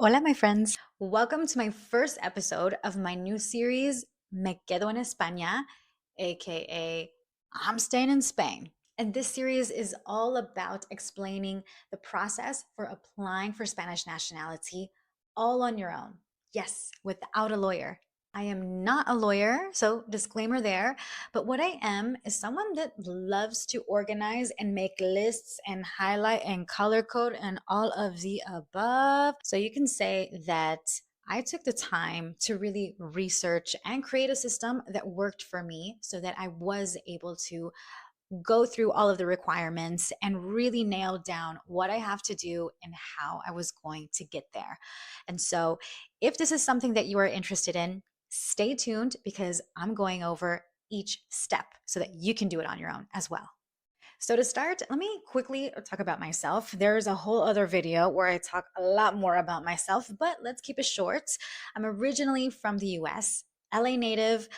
Hola, my friends. Welcome to my first episode of my new series, Me Quedo en España, aka I'm Staying in Spain. And this series is all about explaining the process for applying for Spanish nationality all on your own. Yes, without a lawyer. I am not a lawyer, so disclaimer there. But what I am is someone that loves to organize and make lists and highlight and color code and all of the above. So you can say that I took the time to really research and create a system that worked for me so that I was able to go through all of the requirements and really nail down what I have to do and how I was going to get there. And so, if this is something that you are interested in, stay tuned because I'm going over each step so that you can do it on your own as well. So, to start, let me quickly talk about myself. There's a whole other video where I talk a lot more about myself, but let's keep it short. I'm originally from the US, LA native,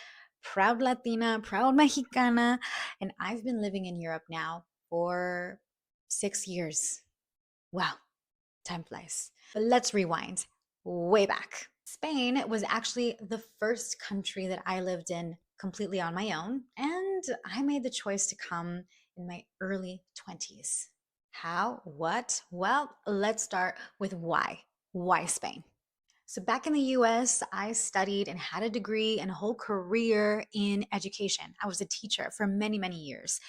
proud Latina, proud Mexicana, and I've been living in Europe now for 6 years. Wow, time flies. But let's rewind way back. Spain was actually the first country that I lived in completely on my own, and I made the choice to come in my early 20s. How? What? Well, let's start with why. Why Spain? So, back in the US, I studied and had a degree and a whole career in education. I was a teacher for many, many years,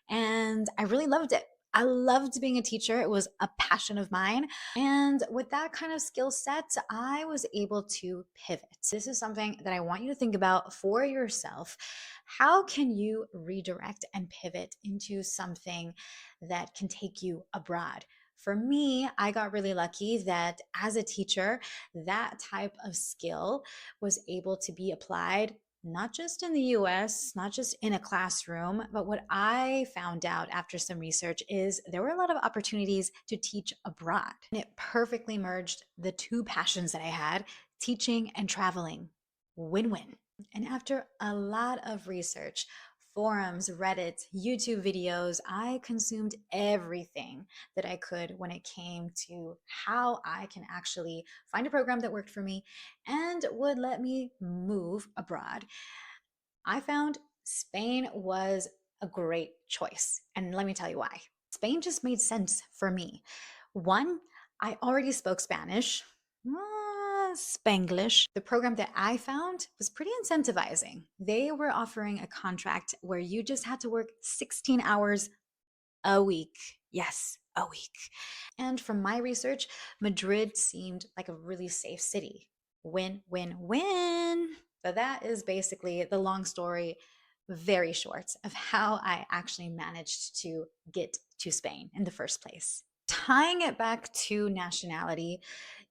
and I really loved it. I loved being a teacher. It was a passion of mine. And with that kind of skill set, I was able to pivot. This is something that I want you to think about for yourself. How can you redirect and pivot into something that can take you abroad? For me, I got really lucky that as a teacher, that type of skill was able to be applied not just in the US, not just in a classroom, but what I found out after some research is there were a lot of opportunities to teach abroad. And it perfectly merged the two passions that I had, teaching and traveling. Win win. And after a lot of research, forums, Reddit, YouTube videos, I consumed everything that I could when it came to how I can actually find a program that worked for me and would let me move abroad. I found Spain was a great choice. And let me tell you why. Spain just made sense for me. One, I already spoke Spanish. Spanglish. The program that I found was pretty incentivizing. They were offering a contract where you just had to work 16 hours a week. Yes, a week. And from my research, Madrid seemed like a really safe city. Win, win, win. So that is basically the long story, very short, of how I actually managed to get to Spain in the first place. Tying it back to nationality,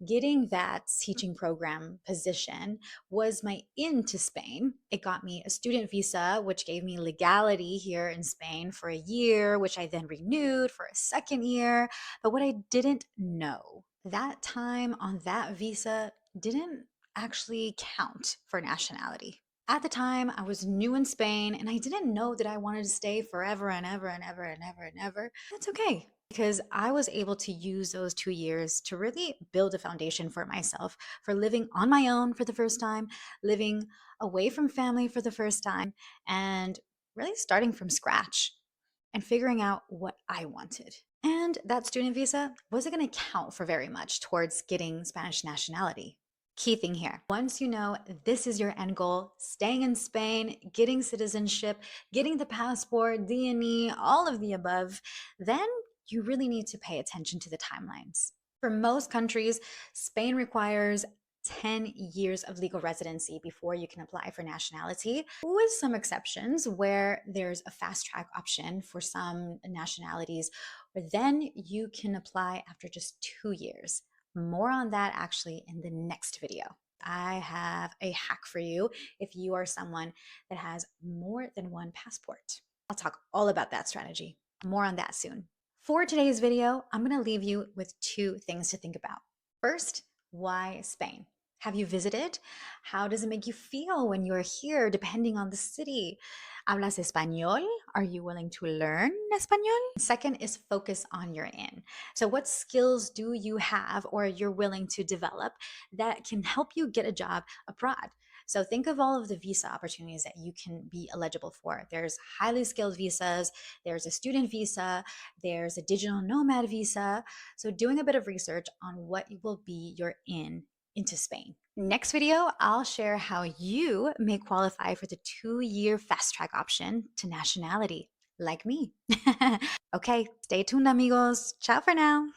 getting that teaching program position was my into Spain. It got me a student visa, which gave me legality here in Spain for a year, which I then renewed for a second year. But what I didn't know, that time on that visa didn't actually count for nationality. At the time, I was new in Spain and I didn't know that I wanted to stay forever and ever and ever and ever and ever. That's okay because I was able to use those 2 years to really build a foundation for myself for living on my own for the first time, living away from family for the first time, and really starting from scratch and figuring out what I wanted. And that student visa wasn't going to count for very much towards getting Spanish nationality. Key thing here, once you know this is your end goal, staying in Spain, getting citizenship, getting the passport, DNE, all of the above, then you really need to pay attention to the timelines. For most countries, Spain requires 10 years of legal residency before you can apply for nationality, with some exceptions where there's a fast track option for some nationalities, where then you can apply after just 2 years. More on that actually in the next video. I have a hack for you if you are someone that has more than one passport. I'll talk all about that strategy. More on that soon. For today's video, I'm going to leave you with two things to think about. First, why Spain? Have you visited? How does it make you feel when you're here, depending on the city? ¿Hablas español? Are you willing to learn español? Second is focus on your in. So, what skills do you have or you're willing to develop that can help you get a job abroad? So, think of all of the visa opportunities that you can be eligible for. There's highly skilled visas, there's a student visa, there's a digital nomad visa. So, doing a bit of research on what will be your in into Spain. Next video, I'll share how you may qualify for the 2-year fast track option to nationality, like me. Okay, stay tuned, amigos. Ciao for now.